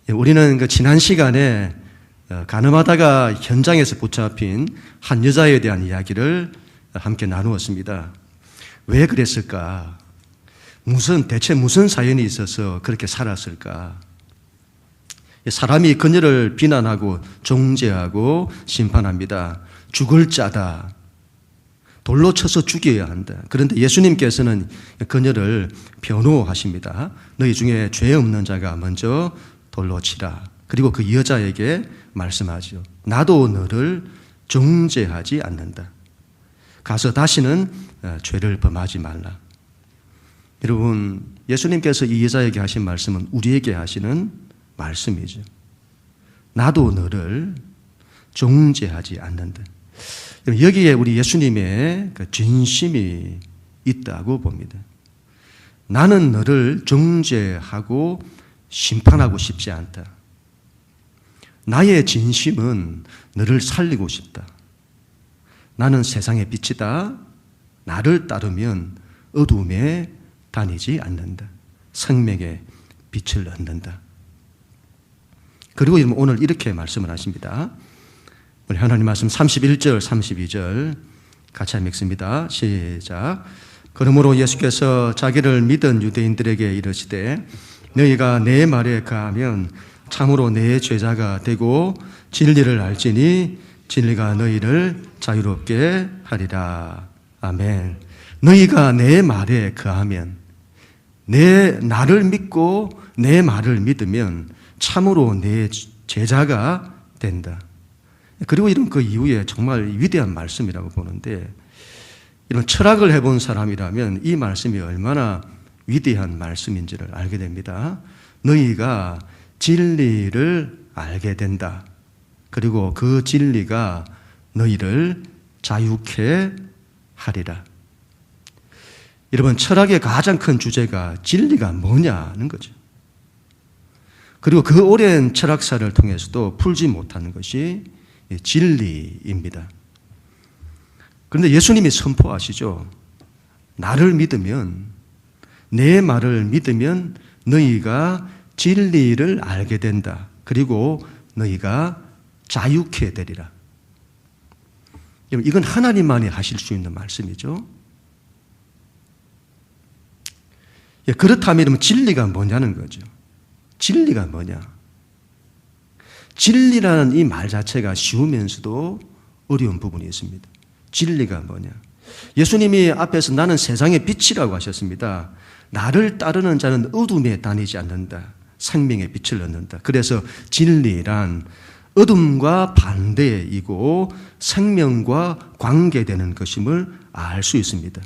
우리는 그 지난 시간에 가늠하다가 현장에서 붙잡힌 한 여자에 대한 이야기를 함께 나누었습니다. 왜 그랬을까? 대체 무슨 사연이 있어서 그렇게 살았을까? 사람이 그녀를 비난하고 정죄하고 심판합니다. 죽을 자다. 돌로 쳐서 죽여야 한다. 그런데 예수님께서는 그녀를 변호하십니다. 너희 중에 죄 없는 자가 먼저 돌로 치라. 그리고 그 여자에게 말씀하죠. 나도 너를 정죄하지 않는다. 가서 다시는 죄를 범하지 말라. 여러분, 예수님께서 이 여자에게 하신 말씀은 우리에게 하시는 말씀이죠. 나도 너를 정죄하지 않는다. 여기에 우리 예수님의 그 진심이 있다고 봅니다. 나는 너를 정죄하고 심판하고 싶지 않다. 나의 진심은 너를 살리고 싶다. 나는 세상의 빛이다. 나를 따르면 어둠에 다니지 않는다. 생명의 빛을 얻는다. 그리고 오늘 이렇게 말씀을 하십니다. 우리 하나님 말씀 31절, 32절 같이 읽습니다. 시작. 그러므로 예수께서 자기를 믿은 유대인들에게 이르시되 너희가 내 말에 거하면 참으로 내 제자가 되고 진리를 알지니 진리가 너희를 자유롭게 하리라. 아멘. 너희가 내 말에 거하면, 나를 믿고 내 말을 믿으면 참으로 내 제자가 된다. 그리고 이런 그 이후에 정말 위대한 말씀이라고 보는데, 이런 철학을 해본 사람이라면 이 말씀이 얼마나 위대한 말씀인지를 알게 됩니다. 너희가 진리를 알게 된다. 그리고 그 진리가 너희를 자유케 하리라. 여러분, 철학의 가장 큰 주제가 진리가 뭐냐는 거죠. 그리고 그 오랜 철학사를 통해서도 풀지 못하는 것이 진리입니다. 그런데 예수님이 선포하시죠. 나를 믿으면, 내 말을 믿으면 너희가 진리를 알게 된다. 그리고 너희가 자유케 되리라. 이건 하나님만이 하실 수 있는 말씀이죠. 그렇다면 진리가 뭐냐는 거죠. 진리가 뭐냐? 진리라는 이 말 자체가 쉬우면서도 어려운 부분이 있습니다. 진리가 뭐냐? 예수님이 앞에서 나는 세상의 빛이라고 하셨습니다. 나를 따르는 자는 어둠에 다니지 않는다. 생명의 빛을 얻는다. 그래서 진리란 어둠과 반대이고 생명과 관계되는 것임을 알 수 있습니다.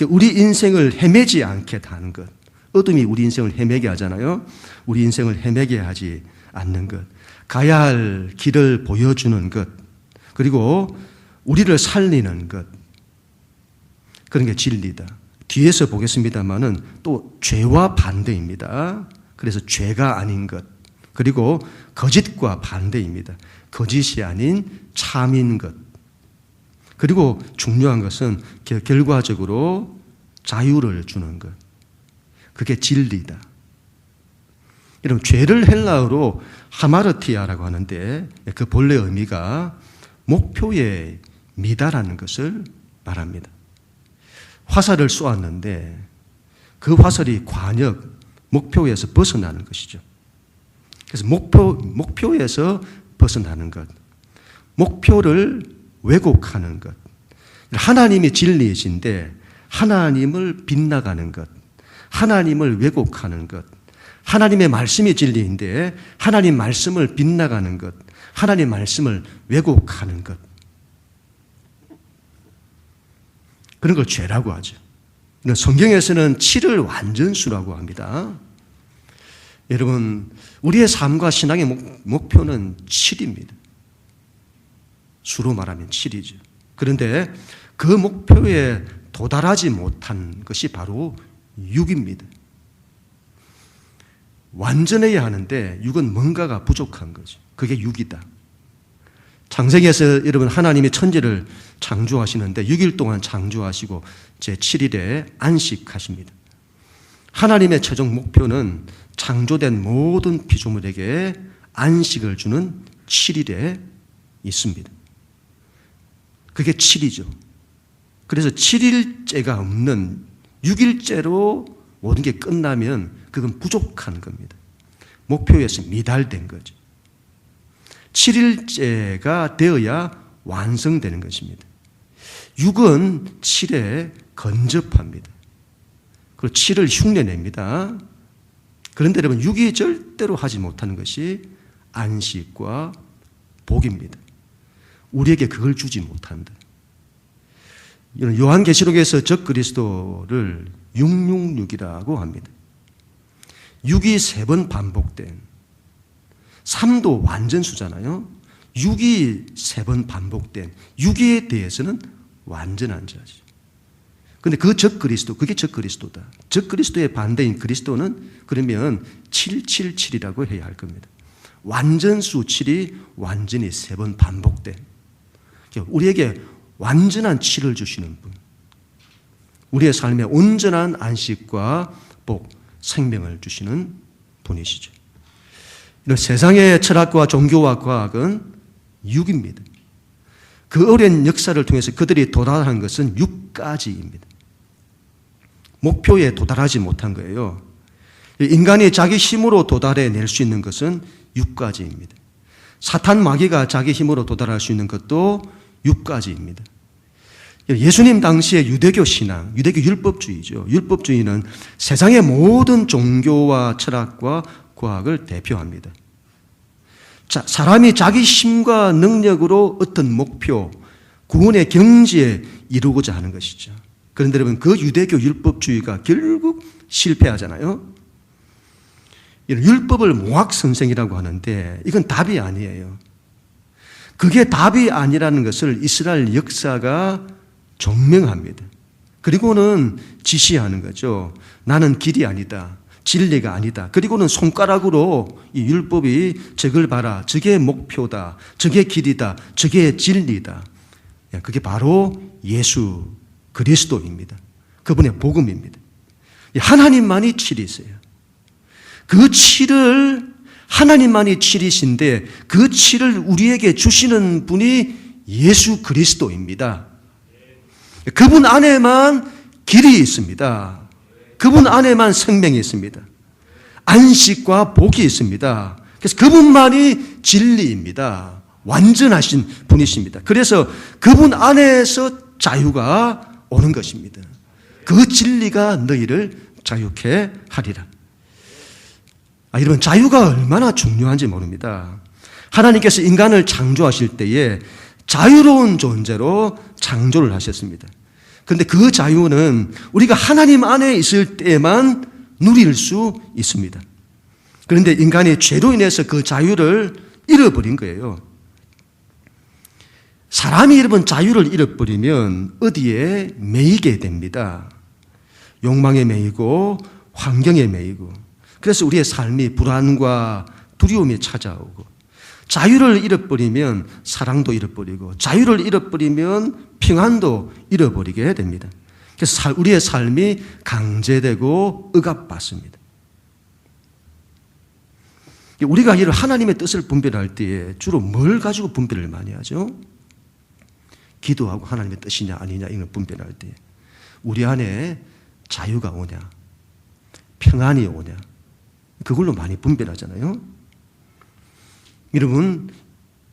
우리 인생을 헤매지 않게 하는 것. 어둠이 우리 인생을 헤매게 하잖아요. 우리 인생을 헤매게 하지 않는 것. 가야 할 길을 보여주는 것. 그리고 우리를 살리는 것. 그런 게 진리다. 뒤에서 보겠습니다만은 또 죄와 반대입니다. 그래서 죄가 아닌 것. 그리고 거짓과 반대입니다. 거짓이 아닌 참인 것. 그리고 중요한 것은 결과적으로 자유를 주는 것. 그게 진리다. 여러분, 죄를 헬라어로 하마르티아라고 하는데 그 본래 의미가 목표에 미달하는 것을 말합니다. 화살을 쏘았는데 그 화살이 관역, 목표에서 벗어나는 것이죠. 그래서 목표에서 벗어나는 것. 목표를 왜곡하는 것. 하나님이 진리이신데 하나님을 빗나가는 것. 하나님을 왜곡하는 것. 하나님의 말씀이 진리인데 하나님 말씀을 빗나가는 것. 하나님 말씀을 왜곡하는 것. 그런 걸 죄라고 하죠. 성경에서는 7을 완전수라고 합니다. 여러분, 우리의 삶과 신앙의 목표는 7입니다. 수로 말하면 7이죠. 그런데 그 목표에 도달하지 못한 것이 바로 6입니다. 완전해야 하는데 6은 뭔가가 부족한 거죠. 그게 6이다. 창세기에서 여러분 하나님이 천지를 창조하시는데 6일 동안 창조하시고 제7일에 안식하십니다. 하나님의 최종 목표는 창조된 모든 피조물에게 안식을 주는 7일에 있습니다. 그게 7이죠. 그래서 7일째가 없는 6일째로 모든 게 끝나면 그건 부족한 겁니다. 목표에서 미달된 거죠. 7일째가 되어야 완성되는 것입니다. 6은 7에 근접합니다. 그리고 7을 흉내냅니다. 그런데 여러분 6이 절대로 하지 못하는 것이 안식과 복입니다. 우리에게 그걸 주지 못한다. 요한계시록에서 적그리스도를 666이라고 합니다. 6이 3번 반복된, 3도 완전수잖아요. 6이 3번 반복된 6위에 대해서는 완전한 자죠. 그런데 그 적그리스도, 그게 적그리스도다. 적그리스도의 반대인 그리스도는 그러면 777이라고 해야 할 겁니다. 완전수 7이 완전히 3번 반복된, 우리에게 완전한 7을 주시는 분, 우리의 삶에 온전한 안식과 복, 생명을 주시는 분이시죠. 이런 세상의 철학과 종교와 과학은 6입니다. 그 오랜 역사를 통해서 그들이 도달한 것은 6가지입니다. 목표에 도달하지 못한 거예요. 인간이 자기 힘으로 도달해낼 수 있는 것은 6가지입니다. 사탄 마귀가 자기 힘으로 도달할 수 있는 것도 6가지입니다. 예수님 당시의 유대교 신앙, 유대교 율법주의죠. 율법주의는 세상의 모든 종교와 철학과 과학을 대표합니다. 자, 사람이 자기 힘과 능력으로 어떤 목표, 구원의 경지에 이루고자 하는 것이죠. 그런데 여러분, 그 유대교 율법주의가 결국 실패하잖아요. 율법을 모학선생이라고 하는데 이건 답이 아니에요. 그게 답이 아니라는 것을 이스라엘 역사가 증명합니다. 그리고는 지시하는 거죠. 나는 길이 아니다. 진리가 아니다. 그리고는 손가락으로 이 율법이 저걸 봐라. 저게 목표다. 저게 길이다. 저게 진리다. 그게 바로 예수 그리스도입니다. 그분의 복음입니다. 하나님만이 7이세요. 그 7을 하나님만이 7이신데 그 7을 우리에게 주시는 분이 예수 그리스도입니다. 그분 안에만 길이 있습니다. 그분 안에만 생명이 있습니다. 안식과 복이 있습니다. 그래서 그분만이 진리입니다. 완전하신 분이십니다. 그래서 그분 안에서 자유가 오는 것입니다. 그 진리가 너희를 자유케 하리라. 여러분, 자유가 얼마나 중요한지 모릅니다. 하나님께서 인간을 창조하실 때에 자유로운 존재로 창조를 하셨습니다. 그런데 그 자유는 우리가 하나님 안에 있을 때만 누릴 수 있습니다. 그런데 인간이 죄로 인해서 그 자유를 잃어버린 거예요. 사람이 여러분 자유를 잃어버리면 어디에 매이게 됩니다. 욕망에 매이고 환경에 매이고, 그래서 우리의 삶이 불안과 두려움이 찾아오고, 자유를 잃어버리면 사랑도 잃어버리고, 자유를 잃어버리면 평안도 잃어버리게 됩니다. 그래서 우리의 삶이 강제되고 억압받습니다. 우리가 이 하나님의 뜻을 분별할 때에 주로 뭘 가지고 분별을 많이 하죠? 기도하고 하나님의 뜻이냐 아니냐 이걸 분별할 때 우리 안에 자유가 오냐, 평안이 오냐, 그걸로 많이 분별하잖아요. 여러분,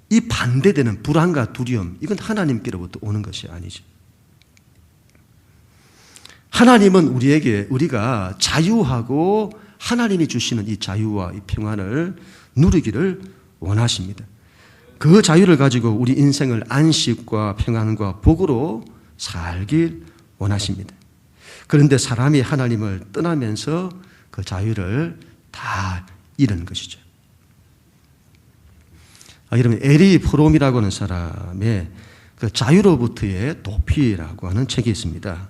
이 반대되는 불안과 두려움, 이건 하나님께로부터 오는 것이 아니죠. 하나님은 우리가 자유하고 하나님이 주시는 이 자유와 이 평안을 누리기를 원하십니다. 그 자유를 가지고 우리 인생을 안식과 평안과 복으로 살길 원하십니다. 그런데 사람이 하나님을 떠나면서 그 자유를 다 잃은 것이죠. 여러분, 에리 프롬이라고 하는 사람의 그 자유로부터의 도피라고 하는 책이 있습니다.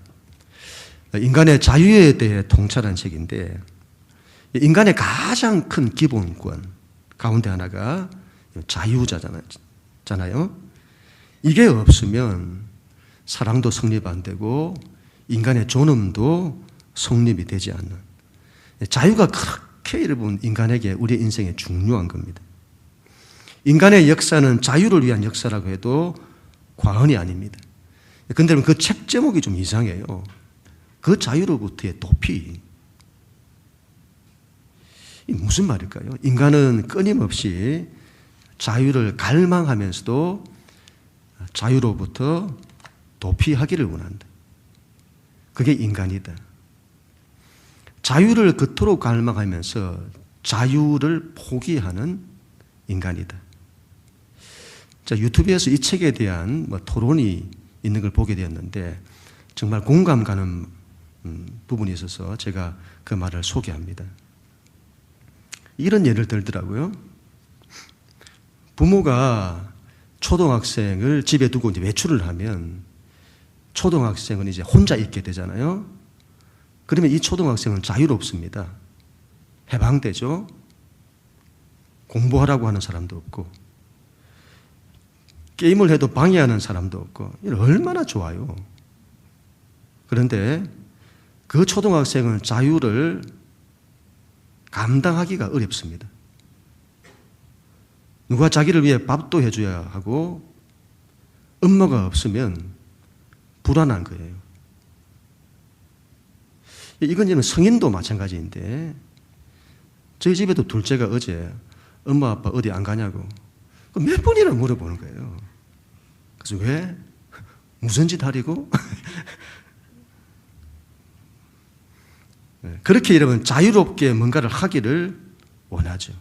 인간의 자유에 대해 통찰한 책인데, 인간의 가장 큰 기본권 가운데 하나가 자유잖아요. 이게 없으면 사랑도 성립 안 되고 인간의 존엄도 성립이 되지 않는, 자유가 그렇게 여러분 인간에게 우리의 인생에 중요한 겁니다. 인간의 역사는 자유를 위한 역사라고 해도 과언이 아닙니다. 그런데 그 책 제목이 좀 이상해요. 그 자유로부터의 도피. 이 무슨 말일까요? 인간은 끊임없이 자유를 갈망하면서도 자유로부터 도피하기를 원한다. 그게 인간이다. 자유를 그토록 갈망하면서 자유를 포기하는 인간이다. 자, 유튜브에서 이 책에 대한 토론이 있는 걸 보게 되었는데 정말 공감 가는 부분이 있어서 제가 그 말을 소개합니다. 이런 예를 들더라고요. 부모가 초등학생을 집에 두고 이제 외출을 하면 초등학생은 이제 혼자 있게 되잖아요. 그러면 이 초등학생은 자유롭습니다. 해방되죠. 공부하라고 하는 사람도 없고 게임을 해도 방해하는 사람도 없고 얼마나 좋아요. 그런데 그 초등학생은 자유를 감당하기가 어렵습니다. 누가 자기를 위해 밥도 해줘야 하고 엄마가 없으면 불안한 거예요. 이건 성인도 마찬가지인데 저희 집에도 둘째가 어제 엄마 아빠 어디 안 가냐고 몇 번이나 물어보는 거예요. 그래서 왜? 무슨 짓 하려고? 그렇게 여러분 자유롭게 뭔가를 하기를 원하죠.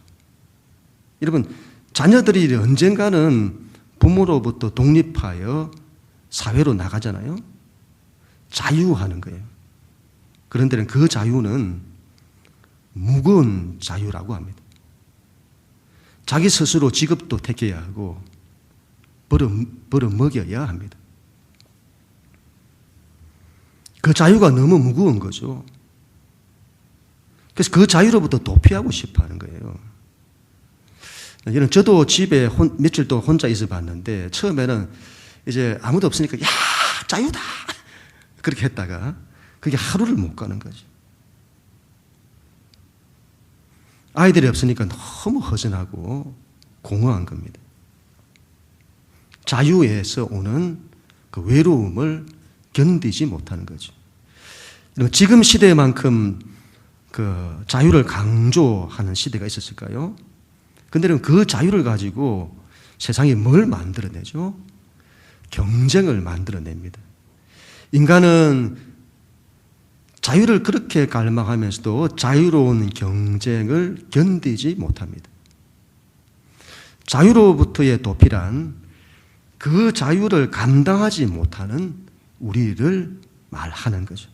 여러분 자녀들이 언젠가는 부모로부터 독립하여 사회로 나가잖아요. 자유하는 거예요. 그런데 그 자유는 무거운 자유라고 합니다. 자기 스스로 직업도 택해야 하고 벌어 먹여야 합니다. 그 자유가 너무 무거운 거죠. 그래서 그 자유로부터 도피하고 싶어 하는 거예요. 저도 집에 며칠 동안 혼자 있어 봤는데 처음에는 이제 아무도 없으니까 야 자유다 그렇게 했다가 그게 하루를 못 가는 거죠. 아이들이 없으니까 너무 허전하고 공허한 겁니다. 자유에서 오는 그 외로움을 견디지 못하는 거죠. 지금 시대만큼 그 자유를 강조하는 시대가 있었을까요? 근데 그 자유를 가지고 세상이 뭘 만들어내죠? 경쟁을 만들어냅니다. 인간은 자유를 그렇게 갈망하면서도 자유로운 경쟁을 견디지 못합니다. 자유로부터의 도피란 그 자유를 감당하지 못하는 우리를 말하는 거죠.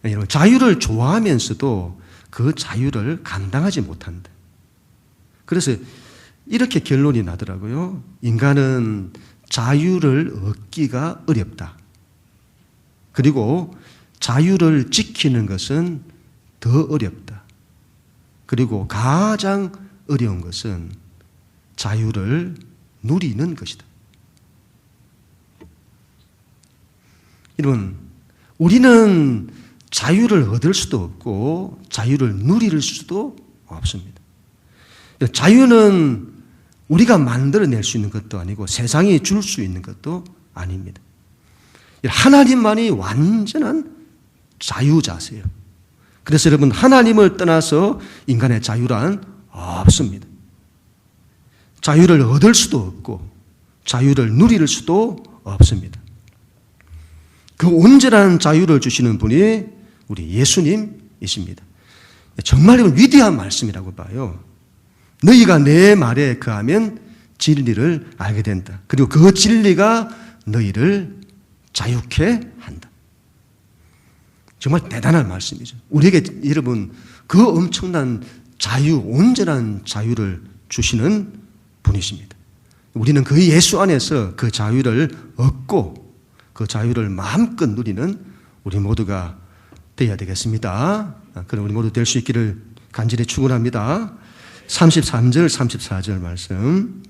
여러분, 자유를 좋아하면서도 그 자유를 감당하지 못한다. 그래서 이렇게 결론이 나더라고요. 인간은 자유를 얻기가 어렵다. 그리고 자유를 지키는 것은 더 어렵다. 그리고 가장 어려운 것은 자유를 누리는 것이다. 여러분, 우리는 자유를 얻을 수도 없고 자유를 누릴 수도 없습니다. 자유는 우리가 만들어낼 수 있는 것도 아니고 세상이 줄 수 있는 것도 아닙니다. 하나님만이 완전한 자유자세요. 그래서 여러분 하나님을 떠나서 인간의 자유란 없습니다. 자유를 얻을 수도 없고 자유를 누릴 수도 없습니다. 그 온전한 자유를 주시는 분이 우리 예수님이십니다. 정말 위대한 말씀이라고 봐요. 너희가 내 말에 거하면 진리를 알게 된다. 그리고 그 진리가 너희를 자유케 한다. 정말 대단한 말씀이죠. 우리에게 여러분 그 엄청난 자유, 온전한 자유를 주시는 분이십니다. 우리는 그 예수 안에서 그 자유를 얻고 그 자유를 마음껏 누리는 우리 모두가 되어야 되겠습니다. 그럼 우리 모두 될 수 있기를 간절히 축원합니다. 33절, 34절 말씀.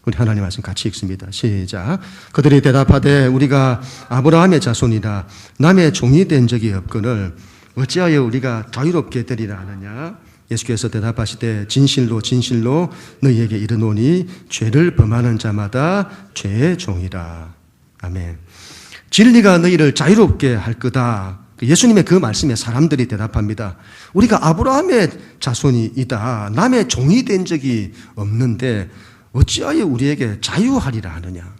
우리 하나님 말씀 같이 읽습니다. 시작. 그들이 대답하되 우리가 아브라함의 자손이라 남의 종이 된 적이 없거늘 어찌하여 우리가 자유롭게 되리라 하느냐? 예수께서 대답하시되 진실로 진실로 너희에게 이르노니 죄를 범하는 자마다 죄의 종이라. 아멘. 진리가 너희를 자유롭게 할 거다. 예수님의 그 말씀에 사람들이 대답합니다. 우리가 아브라함의 자손이다. 남의 종이 된 적이 없는데 어찌하여 우리에게 자유하리라 하느냐.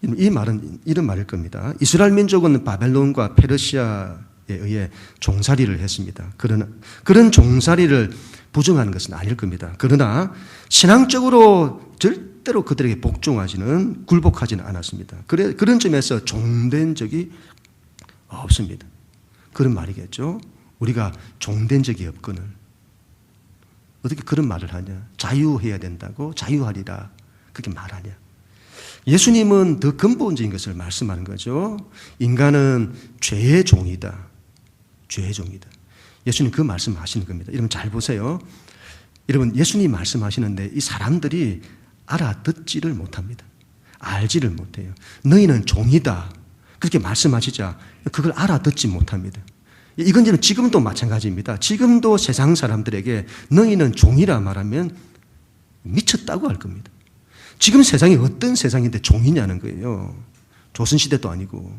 이 말은 이런 말일 겁니다. 이스라엘 민족은 바벨론과 페르시아에 의해 종살이를 했습니다. 그러나 그런 종살이를 부정하는 것은 아닐 겁니다. 그러나 신앙적으로 절대로 그들에게 굴복하지는 않았습니다. 그런 점에서 종된 적이 없습니다. 그런 말이겠죠. 우리가 종된 적이 없거늘 어떻게 그런 말을 하냐. 자유해야 된다고 자유하리라 그렇게 말하냐. 예수님은 더 근본적인 것을 말씀하는 거죠. 인간은 죄의 종이다. 죄의 종이다. 예수님 그 말씀 하시는 겁니다. 여러분 잘 보세요. 여러분 예수님 말씀하시는데 이 사람들이 알아듣지를 못합니다. 알지를 못해요. 너희는 종이다. 그렇게 말씀하시자 그걸 알아듣지 못합니다. 이건 지금도 마찬가지입니다. 지금도 세상 사람들에게 너희는 종이라 말하면 미쳤다고 할 겁니다. 지금 세상이 어떤 세상인데 종이냐는 거예요. 조선시대도 아니고.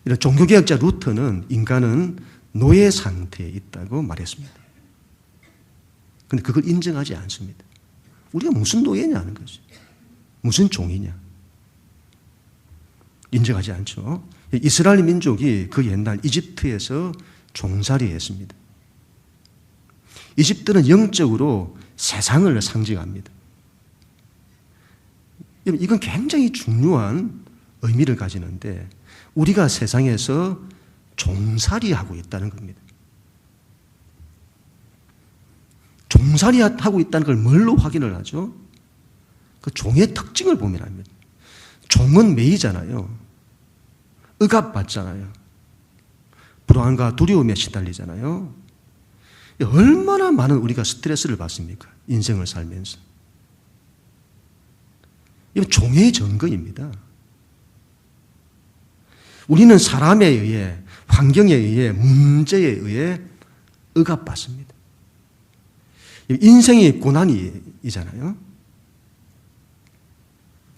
이런 종교개혁자 루터는 인간은 노예 상태에 있다고 말했습니다. 그런데 그걸 인정하지 않습니다. 우리가 무슨 노예냐는 거죠. 무슨 종이냐. 인정하지 않죠. 이스라엘 민족이 그 옛날 이집트에서 종살이 했습니다. 이집트는 영적으로 세상을 상징합니다. 이건 굉장히 중요한 의미를 가지는데 우리가 세상에서 종살이하고 있다는 겁니다. 종살이하고 있다는 걸 뭘로 확인을 하죠? 그 종의 특징을 보면 압니다. 종은 매이잖아요. 억압받잖아요. 불안과 두려움에 시달리잖아요. 얼마나 많은 우리가 스트레스를 받습니까? 인생을 살면서. 이건 종의 증거입니다. 우리는 사람에 의해, 환경에 의해, 문제에 의해 억압받습니다. 인생이 고난이잖아요.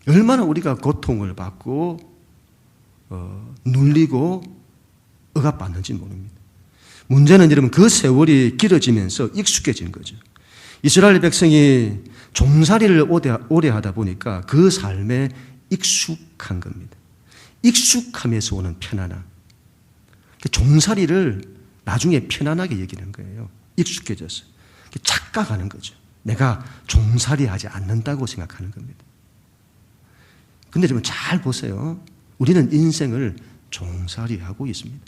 얼마나 우리가 고통을 받고 눌리고 억압받는지 모릅니다. 문제는 여러분 그 세월이 길어지면서 익숙해진 거죠. 이스라엘 백성이 종살이를 오래 하다 보니까 그 삶에 익숙한 겁니다. 익숙함에서 오는 편안함. 종살이를 나중에 편안하게 여기는 거예요. 익숙해져서. 착각하는 거죠. 내가 종살이 하지 않는다고 생각하는 겁니다. 근데 여러분 잘 보세요. 우리는 인생을 종살이 하고 있습니다.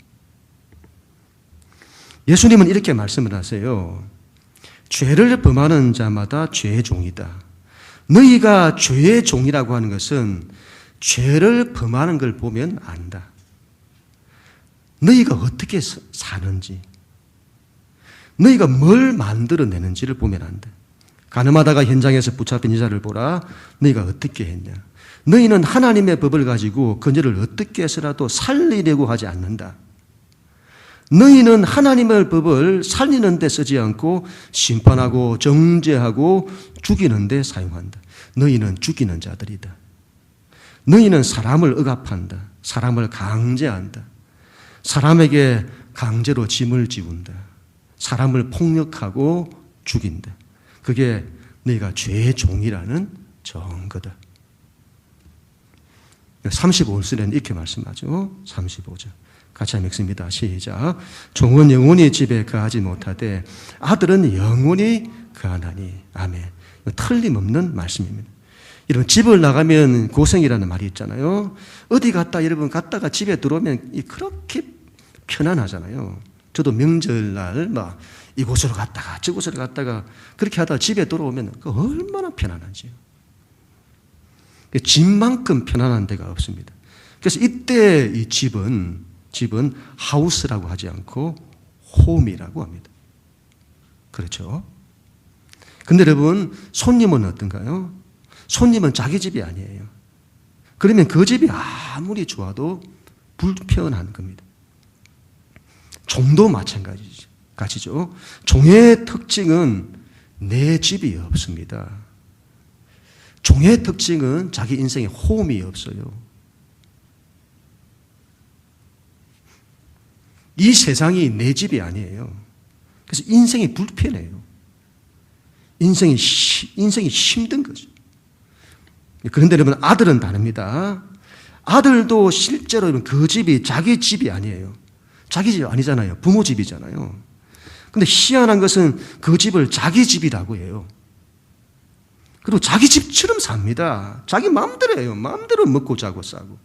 예수님은 이렇게 말씀을 하세요. 죄를 범하는 자마다 죄의 종이다. 너희가 죄의 종이라고 하는 것은 죄를 범하는 걸 보면 안다. 너희가 어떻게 사는지, 너희가 뭘 만들어내는지를 보면 안다. 가늠하다가 현장에서 붙잡힌 여자를 보라. 너희가 어떻게 했냐. 너희는 하나님의 법을 가지고 그녀를 어떻게 해서라도 살리려고 하지 않는다. 너희는 하나님의 법을 살리는 데 쓰지 않고 심판하고 정죄하고 죽이는 데 사용한다. 너희는 죽이는 자들이다. 너희는 사람을 억압한다. 사람을 강제한다. 사람에게 강제로 짐을 지운다. 사람을 폭력하고 죽인다. 그게 너희가 죄의 종이라는 증거다. 35절에는 이렇게 말씀하죠. 35절. 같이 한번 읽습니다. 시작. 종은 영원히 집에 거하지 못하되 아들은 영원히 거하나니. 아멘. 틀림없는 말씀입니다. 여러분 집을 나가면 고생이라는 말이 있잖아요. 어디 갔다가 집에 들어오면 그렇게 편안하잖아요. 저도 명절날 막 이곳으로 갔다가 저곳으로 갔다가 그렇게 하다가 집에 돌아오면 얼마나 편안한지요. 집만큼 편안한 데가 없습니다. 그래서 이때 이 집은 하우스라고 하지 않고 홈이라고 합니다. 그렇죠? 근데 여러분 손님은 어떤가요? 손님은 자기 집이 아니에요. 그러면 그 집이 아무리 좋아도 불편한 겁니다. 종도 마찬가지죠. 종의 특징은 내 집이 없습니다. 종의 특징은 자기 인생에 호흡이 없어요. 이 세상이 내 집이 아니에요. 그래서 인생이 불편해요. 인생이 힘든 거죠. 그런데 여러분, 아들은 다릅니다. 아들도 실제로 그 집이 자기 집이 아니에요. 자기 집 아니잖아요. 부모 집이잖아요. 근데 희한한 것은 그 집을 자기 집이라고 해요. 그리고 자기 집처럼 삽니다. 자기 마음대로 해요. 마음대로 먹고 자고 싸고.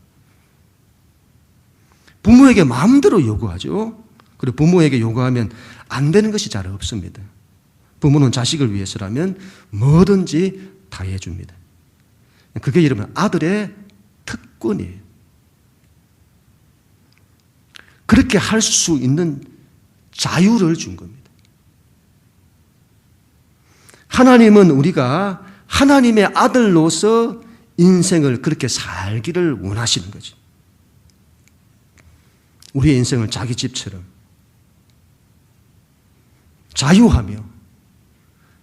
부모에게 마음대로 요구하죠. 그리고 부모에게 요구하면 안 되는 것이 잘 없습니다. 부모는 자식을 위해서라면 뭐든지 다 해줍니다. 그게 여러분 아들의 특권이에요. 그렇게 할 수 있는 자유를 준 겁니다. 하나님은 우리가 하나님의 아들로서 인생을 그렇게 살기를 원하시는 거죠. 우리의 인생을 자기 집처럼 자유하며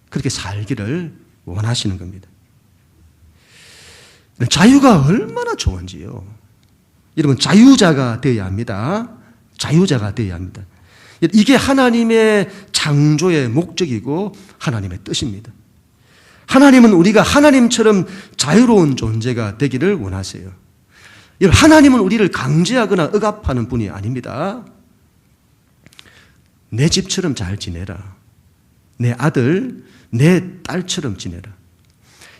그렇게 살기를 원하시는 겁니다. 자유가 얼마나 좋은지요. 여러분, 자유자가 되어야 합니다. 자유자가 되어야 합니다. 이게 하나님의 창조의 목적이고 하나님의 뜻입니다. 하나님은 우리가 하나님처럼 자유로운 존재가 되기를 원하세요. 하나님은 우리를 강제하거나 억압하는 분이 아닙니다. 내 집처럼 잘 지내라. 내 아들, 내 딸처럼 지내라.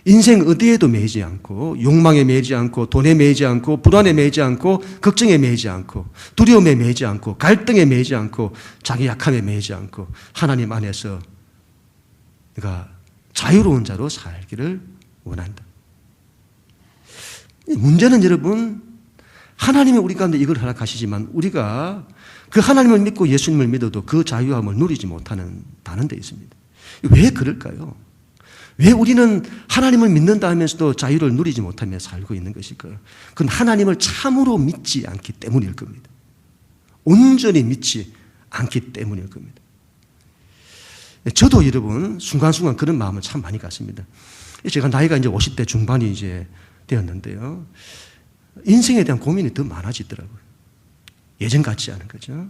인생 어디에도 매이지 않고, 욕망에 매이지 않고, 돈에 매이지 않고, 불안에 매이지 않고, 걱정에 매이지 않고, 두려움에 매이지 않고, 갈등에 매이지 않고, 자기 약함에 매이지 않고, 하나님 안에서 내가 자유로운 자로 살기를 원한다. 문제는 여러분, 하나님이 우리 가운데 이걸 허락하시지만 우리가 그 하나님을 믿고 예수님을 믿어도 그 자유함을 누리지 못하는 데 있습니다. 왜 그럴까요? 왜 우리는 하나님을 믿는다 하면서도 자유를 누리지 못하며 살고 있는 것일까요? 그건 하나님을 참으로 믿지 않기 때문일 겁니다. 온전히 믿지 않기 때문일 겁니다. 저도 여러분 순간순간 그런 마음을 참 많이 갖습니다. 제가 나이가 이제 50대 중반이 이제 되었는데요. 인생에 대한 고민이 더 많아지더라고요. 예전 같지 않은 거죠.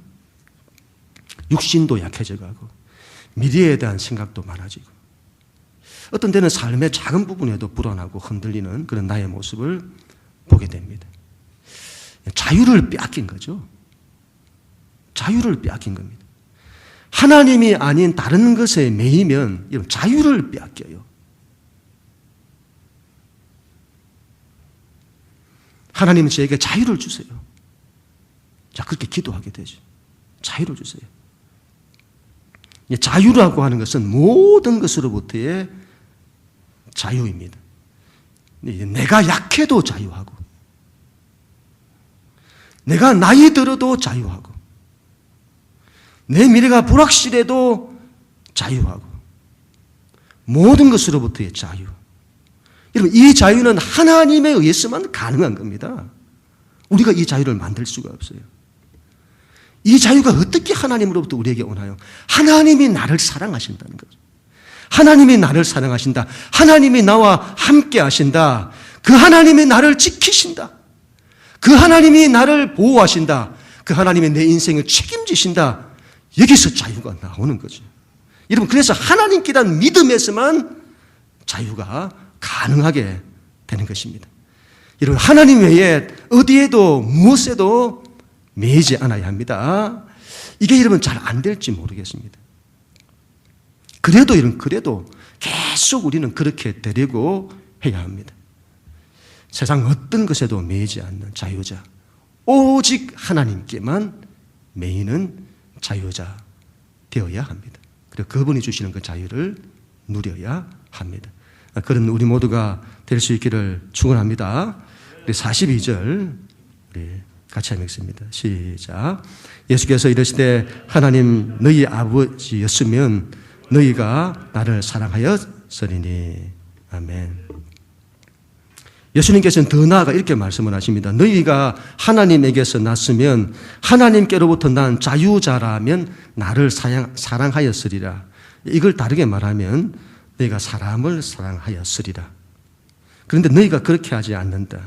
육신도 약해져 가고 미래에 대한 생각도 많아지고 어떤 때는 삶의 작은 부분에도 불안하고 흔들리는 그런 나의 모습을 보게 됩니다. 자유를 빼앗긴 거죠. 자유를 빼앗긴 겁니다. 하나님이 아닌 다른 것에 매이면 자유를 빼앗겨요. 하나님은 저에게 자유를 주세요. 자, 그렇게 기도하게 되죠. 자유를 주세요. 자유라고 하는 것은 모든 것으로부터의 자유입니다. 내가 약해도 자유하고, 내가 나이 들어도 자유하고, 내 미래가 불확실해도 자유하고, 모든 것으로부터의 자유. 여러분, 이 자유는 하나님에 의해서만 가능한 겁니다. 우리가 이 자유를 만들 수가 없어요. 이 자유가 어떻게 하나님으로부터 우리에게 오나요? 하나님이 나를 사랑하신다는 거죠. 하나님이 나를 사랑하신다. 하나님이 나와 함께 하신다. 그 하나님이 나를 지키신다. 그 하나님이 나를 보호하신다. 그 하나님이 내 인생을 책임지신다. 여기서 자유가 나오는 거죠. 여러분, 그래서 하나님께 대한 믿음에서만 자유가 가능하게 되는 것입니다. 여러분, 하나님 외에 어디에도 무엇에도 매이지 않아야 합니다. 이게 여러분 잘 안 될지 모르겠습니다. 그래도 계속 우리는 그렇게 되려고 해야 합니다. 세상 어떤 것에도 매이지 않는 자유자, 오직 하나님께만 매이는 자유자 되어야 합니다. 그리고 그분이 주시는 그 자유를 누려야 합니다. 그런 우리 모두가 될 수 있기를 축원합니다. 우리 42절 우리 같이 한번 읽습니다. 시작. 예수께서 이르시되 하나님 너희 아버지였으면 너희가 나를 사랑하였으리니. 아멘. 예수님께서는 더 나아가 이렇게 말씀을 하십니다. 너희가 하나님에게서 났으면 하나님께로부터 난 자유자라면 나를 사랑하였으리라. 이걸 다르게 말하면 너희가 사람을 사랑하였으리라. 그런데 너희가 그렇게 하지 않는다.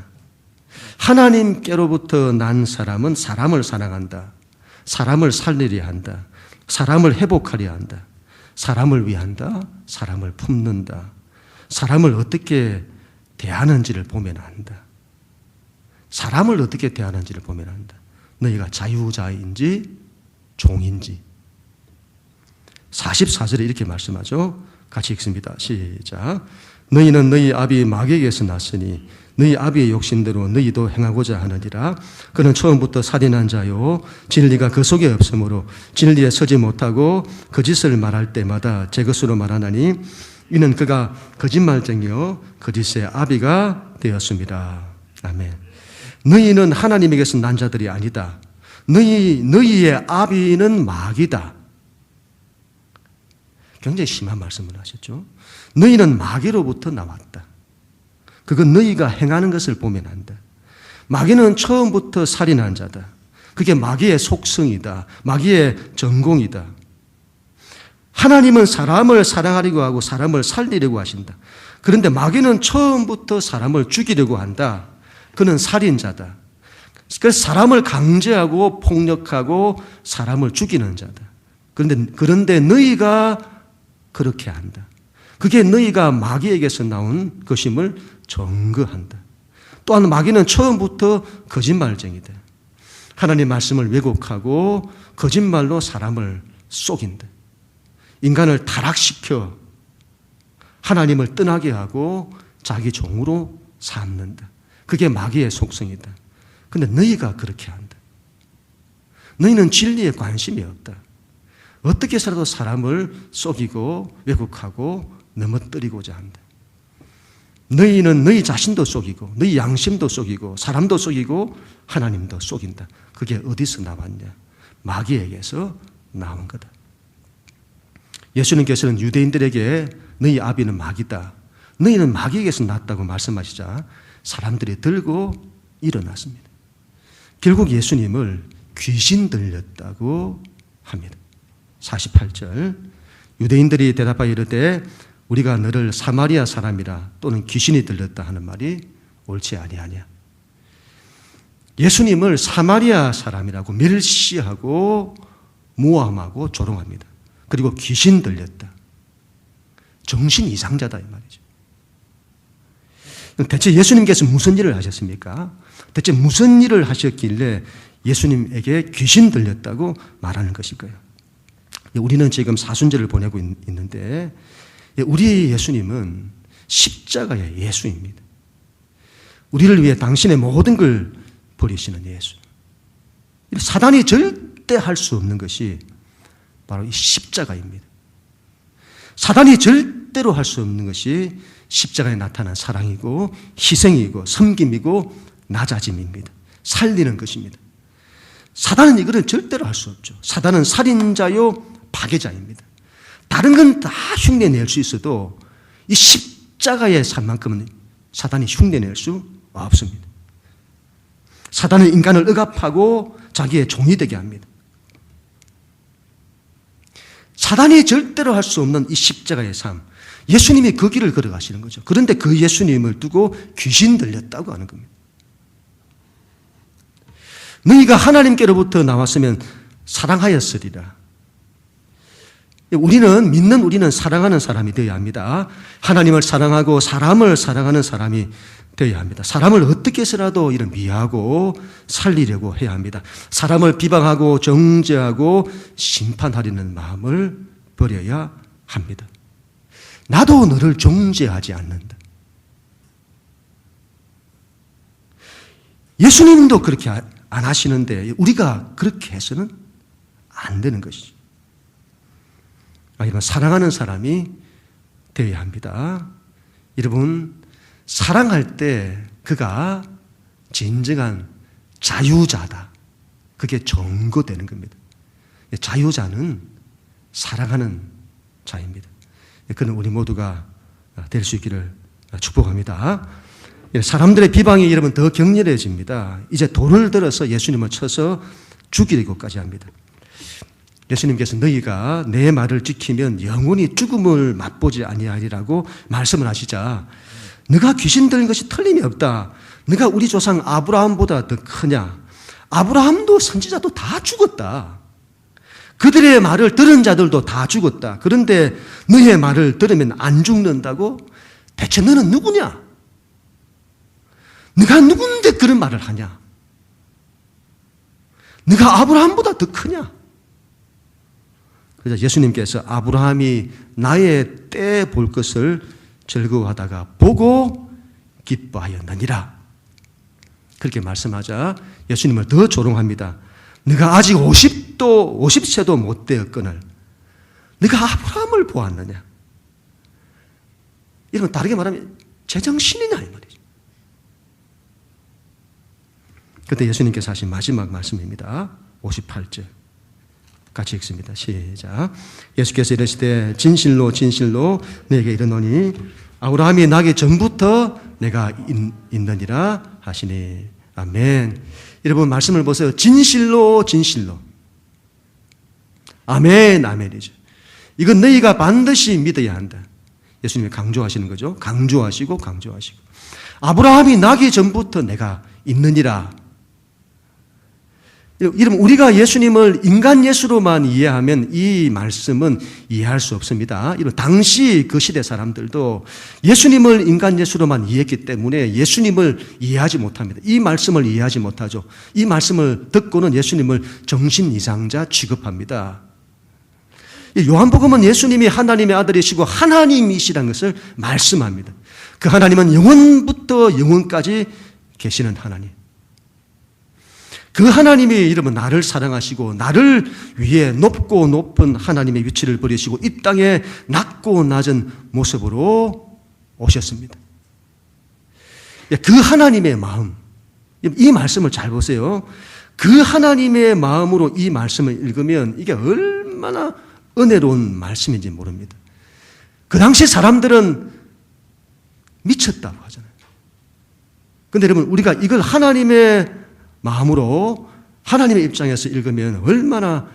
하나님께로부터 난 사람은 사람을 사랑한다. 사람을 살리려 한다. 사람을 회복하려 한다. 사람을 위한다. 사람을 품는다. 사람을 어떻게 대하는지를 보면 안다. 사람을 어떻게 대하는지를 보면 안다. 너희가 자유자인지 종인지. 44절에 이렇게 말씀하죠. 같이 읽습니다. 시작. 너희는 너희 아비 마귀에게서 났으니 너희 아비의 욕심대로 너희도 행하고자 하느니라. 그는 처음부터 살인한 자요 진리가 그 속에 없으므로 진리에 서지 못하고 거짓을 말할 때마다 제 것으로 말하나니 이는 그가 거짓말쟁이요 거짓의 아비가 되었습니다. 아멘. 너희는 하나님에게서 난 자들이 아니다. 너희의 아비는 마귀다. 굉장히 심한 말씀을 하셨죠. 너희는 마귀로부터 나왔다. 그건 너희가 행하는 것을 보면 안다. 마귀는 처음부터 살인한 자다. 그게 마귀의 속성이다. 마귀의 전공이다. 하나님은 사람을 사랑하려고 하고 사람을 살리려고 하신다. 그런데 마귀는 처음부터 사람을 죽이려고 한다. 그는 살인자다. 그래서 사람을 강제하고 폭력하고 사람을 죽이는 자다. 그런데 너희가 그렇게 한다. 그게 너희가 마귀에게서 나온 것임을 증거한다. 또한 마귀는 처음부터 거짓말쟁이다. 하나님 말씀을 왜곡하고 거짓말로 사람을 속인다. 인간을 타락시켜 하나님을 떠나게 하고 자기 종으로 삼는다. 그게 마귀의 속성이다. 그런데 너희가 그렇게 한다. 너희는 진리에 관심이 없다. 어떻게 해서라도 사람을 속이고 왜곡하고 넘어뜨리고자 한다. 너희는 너희 자신도 속이고 너희 양심도 속이고 사람도 속이고 하나님도 속인다. 그게 어디서 나왔냐? 마귀에게서 나온 거다. 예수님께서는 유대인들에게 너희 아비는 마귀다. 너희는 마귀에게서 났다고 말씀하시자 사람들이 들고 일어났습니다. 결국 예수님을 귀신 들렸다고 합니다. 48절 유대인들이 대답하여 이르되 우리가 너를 사마리아 사람이라 또는 귀신이 들렸다 하는 말이 옳지 아니하냐. 예수님을 사마리아 사람이라고 멸시하고 모함하고 조롱합니다. 그리고 귀신 들렸다. 정신 이상자다 이 말이죠. 대체 예수님께서 무슨 일을 하셨습니까? 대체 무슨 일을 하셨길래 예수님에게 귀신 들렸다고 말하는 것일까요? 우리는 지금 사순절을 보내고 있는데 우리 예수님은 십자가의 예수입니다. 우리를 위해 당신의 모든 걸 버리시는 예수. 사단이 절대 할 수 없는 것이 바로 이 십자가입니다. 사단이 절대로 할 수 없는 것이 십자가에 나타난 사랑이고 희생이고 섬김이고 낮아짐입니다. 살리는 것입니다. 사단은 이거를 절대로 할 수 없죠. 사단은 살인자요 파괴자입니다. 다른 건 다 흉내낼 수 있어도 이 십자가의 삶만큼은 사단이 흉내낼 수 없습니다. 사단은 인간을 억압하고 자기의 종이 되게 합니다. 사단이 절대로 할 수 없는 이 십자가의 삶, 예수님이 그 길을 걸어가시는 거죠. 그런데 그 예수님을 두고 귀신 들렸다고 하는 겁니다. 너희가 하나님께로부터 나왔으면 사랑하였으리라. 우리는 사랑하는 사람이 되어야 합니다. 하나님을 사랑하고 사람을 사랑하는 사람이 되어야 합니다. 사람을 어떻게 해서라도 이런 미워하고 살리려고 해야 합니다. 사람을 비방하고 정죄하고 심판하려는 마음을 버려야 합니다. 나도 너를 정죄하지 않는다. 예수님도 그렇게 안 하시는데 우리가 그렇게 해서는 안 되는 것이죠. 이런 사랑하는 사람이 되어야 합니다. 여러분, 사랑할 때 그가 진정한 자유자다. 그게 증거되는 겁니다. 자유자는 사랑하는 자입니다. 그는 우리 모두가 될 수 있기를 축복합니다. 사람들의 비방이 여러분 더 격렬해집니다. 이제 돌을 들어서 예수님을 쳐서 죽이려고까지 합니다. 예수님께서 너희가 내 말을 지키면 영원히 죽음을 맛보지 아니하리라고 말씀을 하시자 너가 귀신 들린 것이 틀림이 없다. 너가 우리 조상 아브라함보다 더 크냐? 아브라함도 선지자도 다 죽었다. 그들의 말을 들은 자들도 다 죽었다. 그런데 너의 말을 들으면 안 죽는다고? 대체 너는 누구냐? 네가 누군데 그런 말을 하냐? 네가 아브라함보다 더 크냐? 그래서 예수님께서 아브라함이 나의 때 볼 것을 즐거워하다가 보고 기뻐하였느니라. 그렇게 말씀하자 예수님을 더 조롱합니다. 네가 아직 50세도 못 되었거늘 네가 아브라함을 보았느냐? 이러면 다르게 말하면 제정신이냐 이 말이죠. 그때 예수님께서 하신 마지막 말씀입니다. 58절 같이 읽습니다. 시작. 예수께서 이르시되 진실로 진실로 너에게 이르노니 아브라함이 나기 전부터 내가 있느니라 하시니. 아멘. 여러분 말씀을 보세요. 진실로 진실로. 아멘 아멘이죠. 이건 너희가 반드시 믿어야 한다. 예수님이 강조하시는 거죠. 강조하시고 아브라함이 나기 전부터 내가 있느니라. 여러분 우리가 예수님을 인간 예수로만 이해하면 이 말씀은 이해할 수 없습니다. 당시 그 시대 사람들도 예수님을 인간 예수로만 이해했기 때문에 예수님을 이해하지 못합니다. 이 말씀을 이해하지 못하죠. 이 말씀을 듣고는 예수님을 정신 이상자 취급합니다. 요한복음은 예수님이 하나님의 아들이시고 하나님이시라는 것을 말씀합니다. 그 하나님은 영원부터 영원까지 계시는 하나님. 그 하나님이 여러분 나를 사랑하시고 나를 위해 높고 높은 하나님의 위치를 버리시고 이 땅에 낮고 낮은 모습으로 오셨습니다. 그 하나님의 마음, 이 말씀을 잘 보세요. 그 하나님의 마음으로 이 말씀을 읽으면 이게 얼마나 은혜로운 말씀인지 모릅니다. 그 당시 사람들은 미쳤다고 하잖아요. 그런데 여러분 우리가 이걸 하나님의 마음으로 하나님의 입장에서 읽으면 얼마나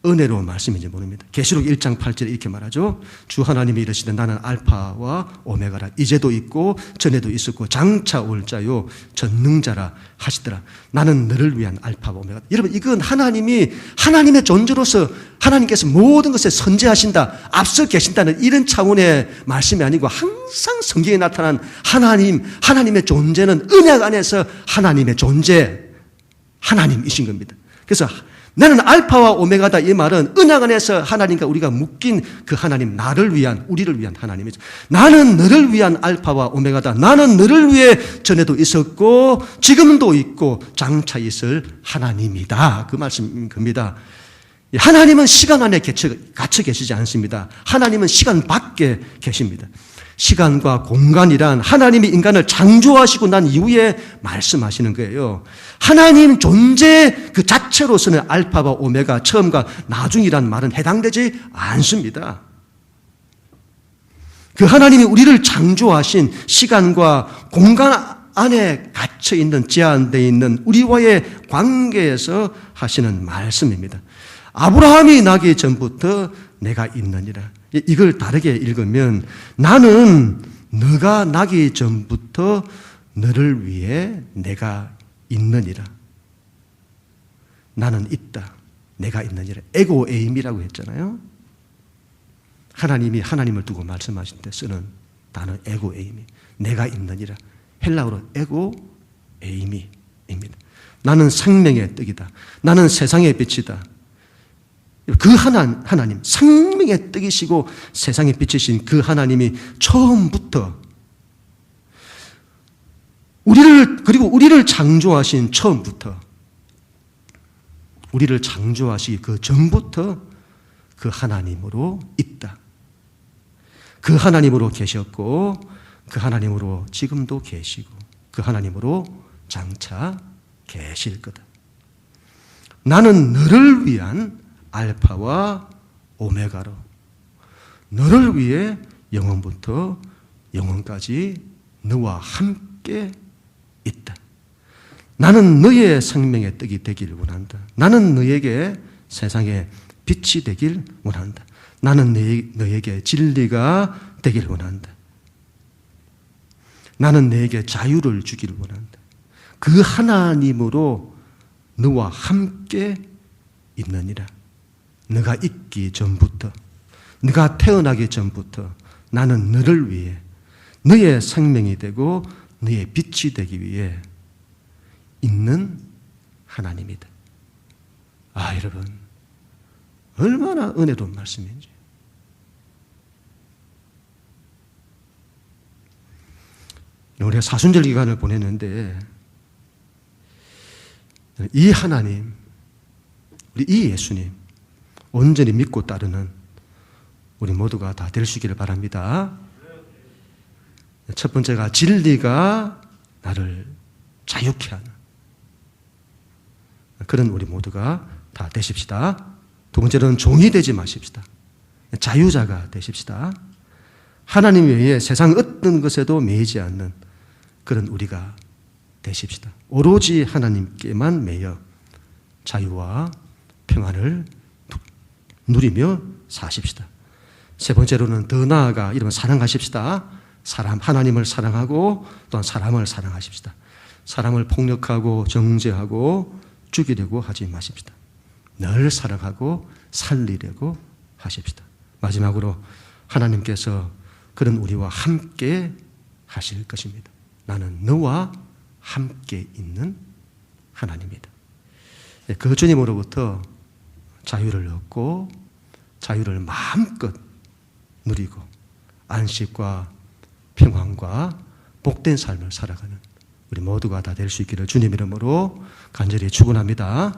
은혜로운 말씀인지 모릅니다. 계시록 1장 8절에 이렇게 말하죠. 주 하나님이 이르시되 나는 알파와 오메가라. 이제도 있고 전에도 있었고 장차 올 자요 전능자라 하시더라. 나는 너를 위한 알파와 오메가. 여러분 이건 하나님이 하나님의 존재로서 하나님께서 모든 것에 선재하신다, 앞서 계신다는 이런 차원의 말씀이 아니고 항상 성경에 나타난 하나님의 존재는 은혜 안에서 하나님의 존재, 하나님이신 겁니다. 그래서 나는 알파와 오메가다 이 말은 은약 안에서 하나님과 우리가 묶인 그 하나님, 나를 위한, 우리를 위한 하나님이죠. 나는 너를 위한 알파와 오메가다. 나는 너를 위해 전에도 있었고 지금도 있고 장차 있을 하나님이다. 그 말씀인 겁니다. 하나님은 시간 안에 갇혀 계시지 않습니다. 하나님은 시간 밖에 계십니다. 시간과 공간이란 하나님이 인간을 창조하시고 난 이후에 말씀하시는 거예요. 하나님 존재 그 자체로서는 알파와 오메가, 처음과 나중이란 말은 해당되지 않습니다. 그 하나님이 우리를 창조하신 시간과 공간 안에 갇혀있는, 제한되어 있는 우리와의 관계에서 하시는 말씀입니다. 아브라함이 나기 전부터 내가 있느니라. 이걸 다르게 읽으면 나는 너가 나기 전부터 너를 위해 내가 있느니라. 나는 있다. 내가 있느니라. 에고 에임이라고 했잖아요. 하나님이 하나님을 두고 말씀하실 때 쓰는 단어 에고 에임이. 내가 있느니라. 헬라어로 에고 에이미입니다. 나는 생명의 떡이다. 나는 세상의 빛이다. 그 하나님, 생명의 떡이시고 세상에 비치신 그 하나님이 처음부터 우리를 창조하신 처음부터 우리를 창조하시기 그 전부터 그 하나님으로 있다. 그 하나님으로 계셨고 그 하나님으로 지금도 계시고 그 하나님으로 장차 계실 거다. 나는 너를 위한 알파와 오메가로 너를 위해 영원부터 영원까지 너와 함께 있다. 나는 너의 생명의 떡이 되길 원한다. 나는 너에게 세상의 빛이 되길 원한다. 나는 너에게 진리가 되길 원한다. 나는 너에게 자유를 주기를 원한다. 그 하나님으로 너와 함께 있느니라. 너가 있기 전부터, 너가 태어나기 전부터 나는 너를 위해, 너의 생명이 되고 너의 빛이 되기 위해 있는 하나님이다. 아, 여러분, 얼마나 은혜로운 말씀인지. 우리가 사순절 기간을 보냈는데 이 하나님, 우리 이 예수님 온전히 믿고 따르는 우리 모두가 다 될 수 있기를 바랍니다. 첫 번째가 진리가 나를 자유케 하는 그런 우리 모두가 다 되십시다. 두 번째로는 종이 되지 마십시다. 자유자가 되십시다. 하나님 외에 세상 어떤 것에도 매이지 않는 그런 우리가 되십시다. 오로지 하나님께만 매여 자유와 평안을 누리며 사십시다. 세 번째로는 더 나아가 이러면 사랑하십시다. 하나님을 사랑하고 또한 사람을 사랑하십시다. 사람을 폭력하고 정죄하고 죽이려고 하지 마십시다. 늘 사랑하고 살리려고 하십시다. 마지막으로 하나님께서 그런 우리와 함께 하실 것입니다. 나는 너와 함께 있는 하나님이다. 그 주님으로부터 자유를 얻고 자유를 마음껏 누리고 안식과 평안과 복된 삶을 살아가는 우리 모두가 다 될 수 있기를 주님 이름으로 간절히 축원합니다.